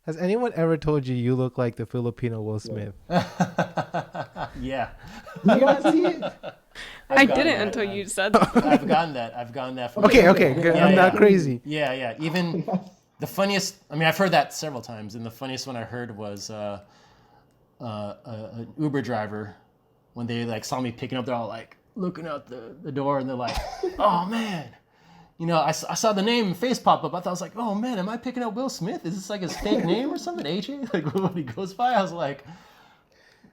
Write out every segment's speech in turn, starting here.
Has anyone ever told you you look like the Filipino Will Smith? Yeah. You guys see it? I didn't until you said that. I've gotten that from Okay, good. Yeah, I'm not yeah. crazy. Yeah. Even the funniest, I mean, I've heard that several times, and the funniest one I heard was an Uber driver, when they like saw me picking up, they're all like looking out the door, and they're like, oh man. I saw the name and face pop up. I thought, I was like, oh man, am I picking up Will Smith? Is this like his fake name or something, AJ? Like what he goes by? I was like,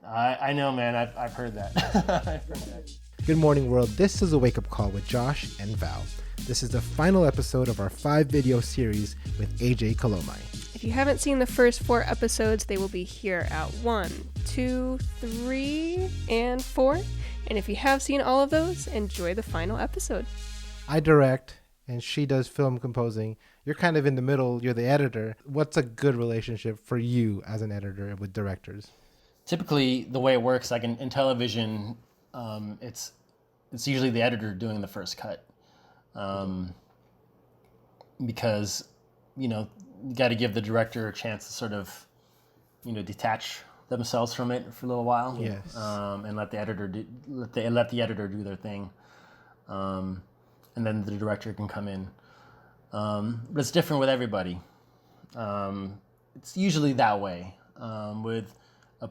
I know, man. I've heard that. I've heard that. Good morning, world. This is a wake-up call with Josh and Val. This is the final episode of our 5-video series with AJ Calomay. If you haven't seen the first 4 episodes, they will be here at 1, 2, 3, and 4. And if you have seen all of those, enjoy the final episode. I direct, and she does film composing. You're kind of in the middle. You're the editor. What's a good relationship for you as an editor with directors? Typically, the way it works, like in television, it's usually the editor doing the first cut, because you got to give the director a chance to sort of detach themselves from it for a little while. Yes. And let the editor do their thing, and then the director can come in. But it's different with everybody. It's usually that way. With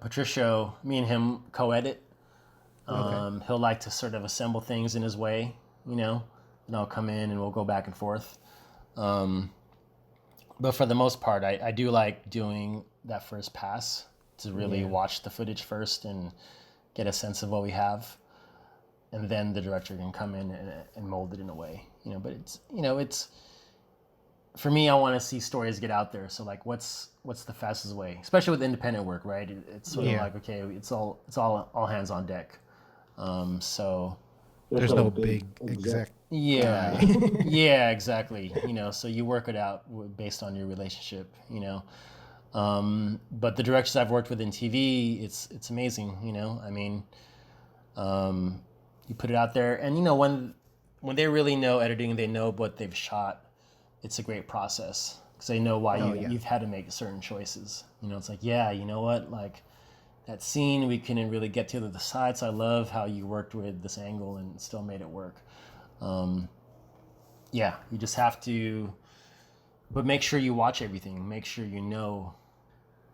Patricio, me and him co-edit. Okay. He'll like to sort of assemble things in his way, and I'll come in and we'll go back and forth. But for the most part, I do like doing that first pass to really watch the footage first and get a sense of what we have. And then the director can come in and mold it in a way, but it's, for me, I want to see stories get out there. So like, what's the fastest way, especially with independent work, right? It's sort of like, okay, it's all hands on deck. So there's no big exact. Yeah, yeah, exactly. So you work it out based on your relationship, but the directors I've worked with in TV, it's amazing. I mean, you put it out there, and when they really know editing, they know what they've shot. It's a great process because they know why you've had to make certain choices. It's like, yeah, you know what, like that scene we couldn't really get to the side, so I love how you worked with this angle and still made it work. Yeah, you just have to, but make sure you watch everything. Make sure you know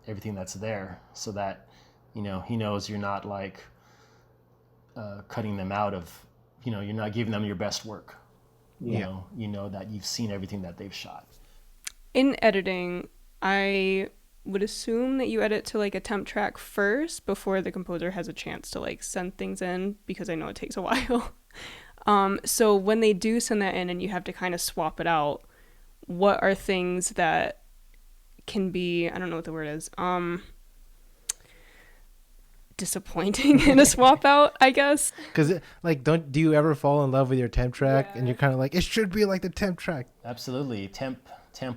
everything that's there, so that he knows you're not like cutting them out of, you're not giving them your best work. Yeah. You know that you've seen everything that they've shot. In editing, I would assume that you edit to like a temp track first before the composer has a chance to like send things in, because I know it takes a while. So when they do send that in and you have to kind of swap it out, what are things that can be, I don't know what the word is, disappointing in a swap out, I guess? Because do you ever fall in love with your temp track and you're kind of like, it should be like the temp track? Absolutely. Temp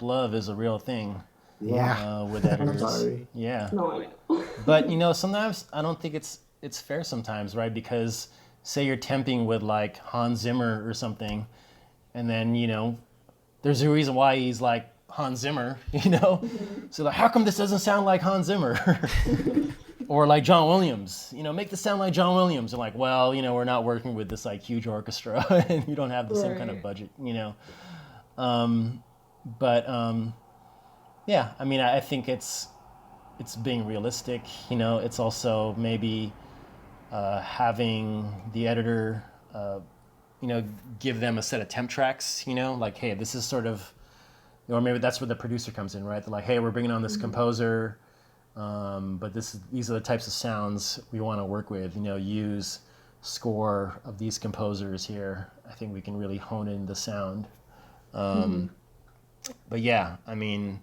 love is a real thing. Yeah. With editors. Sorry. Yeah. No, I know. But sometimes I don't think it's fair sometimes, right? Because say you're temping with like Hans Zimmer or something, and then there's a reason why he's like Hans Zimmer, So like, how come this doesn't sound like Hans Zimmer? Or like John Williams, make this sound like John Williams. And like, well, we're not working with this like huge orchestra, and you don't have the same kind of budget, Yeah, I mean, I think it's being realistic. It's also maybe having the editor, give them a set of temp tracks. Like, hey, this is sort of, or maybe that's where the producer comes in, right? They're like, hey, we're bringing on this composer, but these are the types of sounds we want to work with. Use score of these composers here. I think we can really hone in the sound. But yeah, I mean,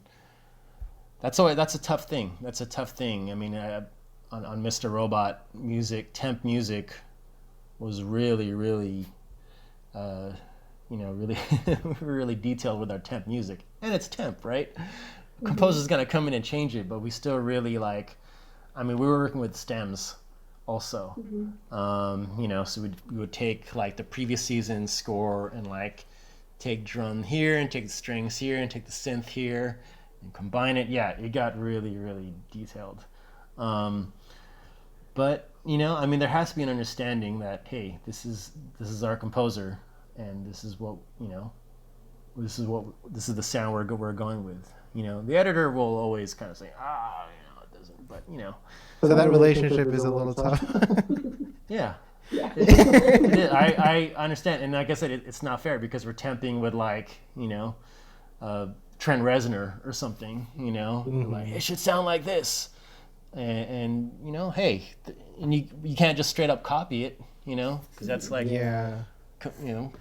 that's a tough thing. I mean, on Mr. Robot music, temp music was really, really, really, really detailed with our temp music. And it's temp, right? Composer's gonna come in and change it, but we still really we were working with stems also. So we would take like the previous season's score and like take drum here and take the strings here and take the synth here and combine it. Yeah, it got really, really detailed. But I mean, there has to be an understanding that, hey, this is our composer, and this is what this is the sound we're going with. The editor will always kind of say, it doesn't, but So that relationship is a little tough. yeah. It is. I understand, and like I said, it's not fair because we're temping with like Trent Reznor or something. Like it should sound like this, and hey, and you can't just straight up copy it, because that's like you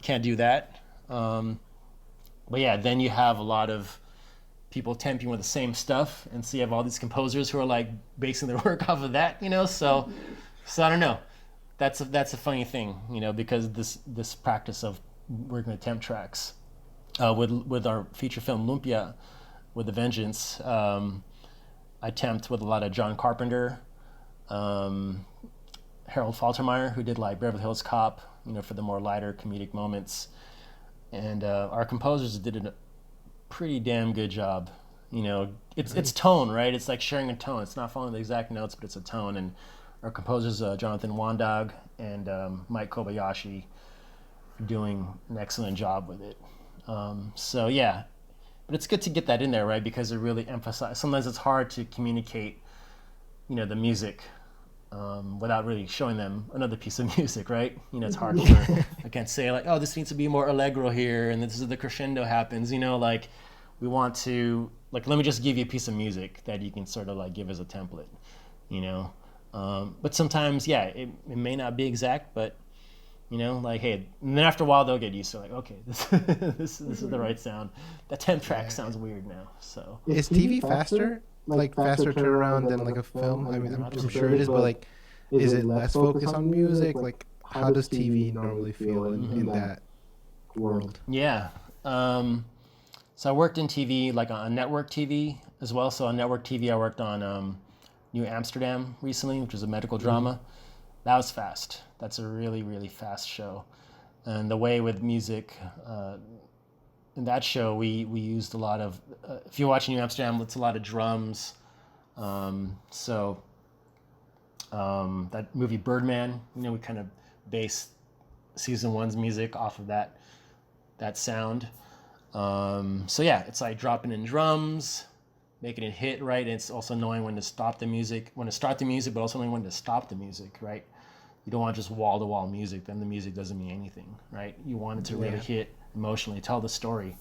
can't do that. But yeah, then you have a lot of people temping with the same stuff, and so you have all these composers who are like basing their work off of that. So I don't know. That's a funny thing, because this practice of working with temp tracks, with our feature film Lumpia, with a Vengeance, I temped with a lot of John Carpenter, Harold Faltermeyer, who did like Beverly Hills Cop, for the more lighter comedic moments, and our composers did a pretty damn good job. It's tone, right? It's like sharing a tone. It's not following the exact notes, but it's a tone. And our composers, Jonathan Wandag and Mike Kobayashi, are doing an excellent job with it. So yeah, but it's good to get that in there, right? Because it really emphasizes. Sometimes it's hard to communicate, the music, without really showing them another piece of music, right? It's hard for I can't say like, oh, this needs to be more allegro here, and this is the crescendo happens. Like we want to like, let me just give you a piece of music that you can sort of like give as a template, But sometimes, yeah, it may not be exact, but like, hey, and then after a while they'll get used to like, okay, this is the right sound. That temp track sounds weird now. So is TV faster? Like faster turnaround than like a film? I mean, I'm sure it is, but like, is it less focused on music? Like, how does TV normally feel in that world? Yeah. So I worked in TV, like on network TV as well. So on network TV, I worked on New Amsterdam recently, which is a medical drama. That was fast. That's a really, really fast show. And the way with music, in that show, we used a lot of, if you watch New Amsterdam, it's a lot of drums. That movie Birdman, we kind of based season 1's music off of that sound. So yeah, it's like dropping in drums, making it hit, right? And it's also knowing when to start the music, but also knowing when to stop the music, right? You don't want just wall-to-wall music, then the music doesn't mean anything, right? You want it to really hit emotionally, tell the story.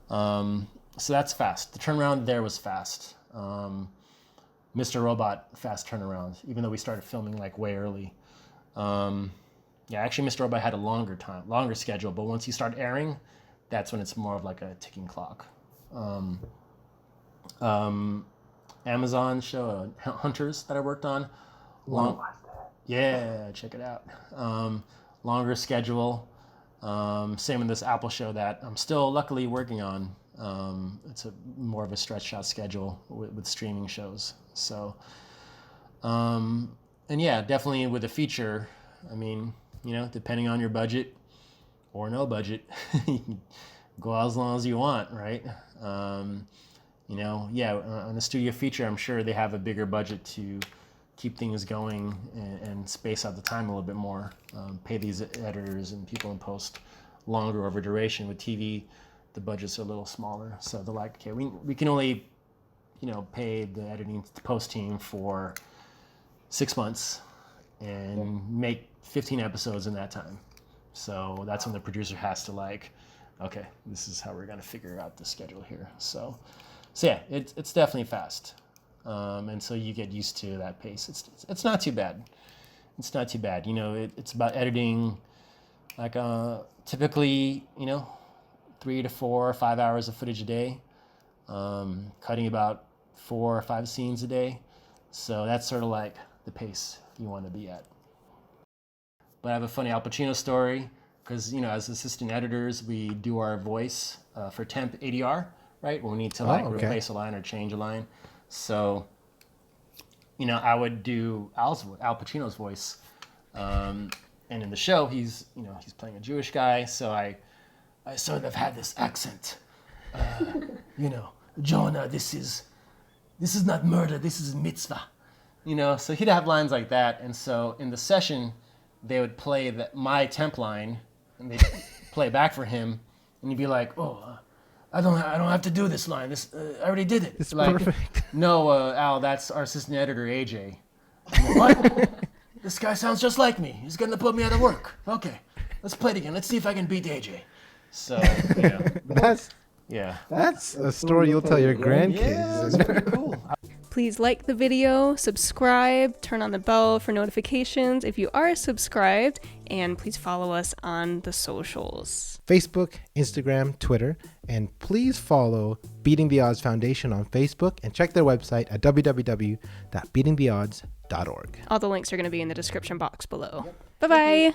So that's fast. The turnaround there was fast. Mr. Robot, fast turnaround, even though we started filming like way early. Actually Mr. Robot had a longer schedule, but once you start airing, that's when it's more of like a ticking clock. Amazon show, Hunters, that I worked on. Yeah, check it out. Longer schedule. Same with this Apple show that I'm still luckily working on. It's more of a stretched out schedule with streaming shows. So, and yeah, definitely with a feature, I mean, depending on your budget or no budget, you can go out as long as you want, right? On a studio feature, I'm sure they have a bigger budget to keep things going and space out the time a little bit more, pay these editors and people in post longer over duration. With TV, the budgets are a little smaller, so they're like, okay, we can only pay the editing post team for 6 months and make 15 episodes in that time. So that's when the producer has to like, okay, this is how we're gonna figure out the schedule here. So yeah, it's definitely fast. And so you get used to that pace. It's not too bad. It's not too bad. It's about editing, like typically 3 to 4 or 5 hours of footage a day, cutting about 4 or 5 scenes a day. So that's sort of like the pace you want to be at. But I have a funny Al Pacino story because as assistant editors, we do our voice for temp ADR, right? When we need to replace a line or change a line. So, I would do Al Pacino's voice, and in the show, he's playing a Jewish guy. So I sort of had this accent, Jonah, this is not murder, this is mitzvah. So he'd have lines like that. And so in the session, they would play my temp line, and they'd play back for him, and he'd be like, "Oh, I don't have to do this line. I already did it." It's like, perfect. "No, Al, that's our assistant editor, AJ." I'm like, "What? This guy sounds just like me. He's gonna put me out of work. Okay, let's play it again. Let's see if I can beat AJ." So That's a story you'll tell your grandkids. Yeah, that's pretty cool. Please like the video, subscribe, turn on the bell for notifications if you are subscribed, and please follow us on the socials. Facebook, Instagram, Twitter, and please follow Beating the Odds Foundation on Facebook and check their website at www.beatingtheodds.org. All the links are going to be in the description box below. Bye-bye.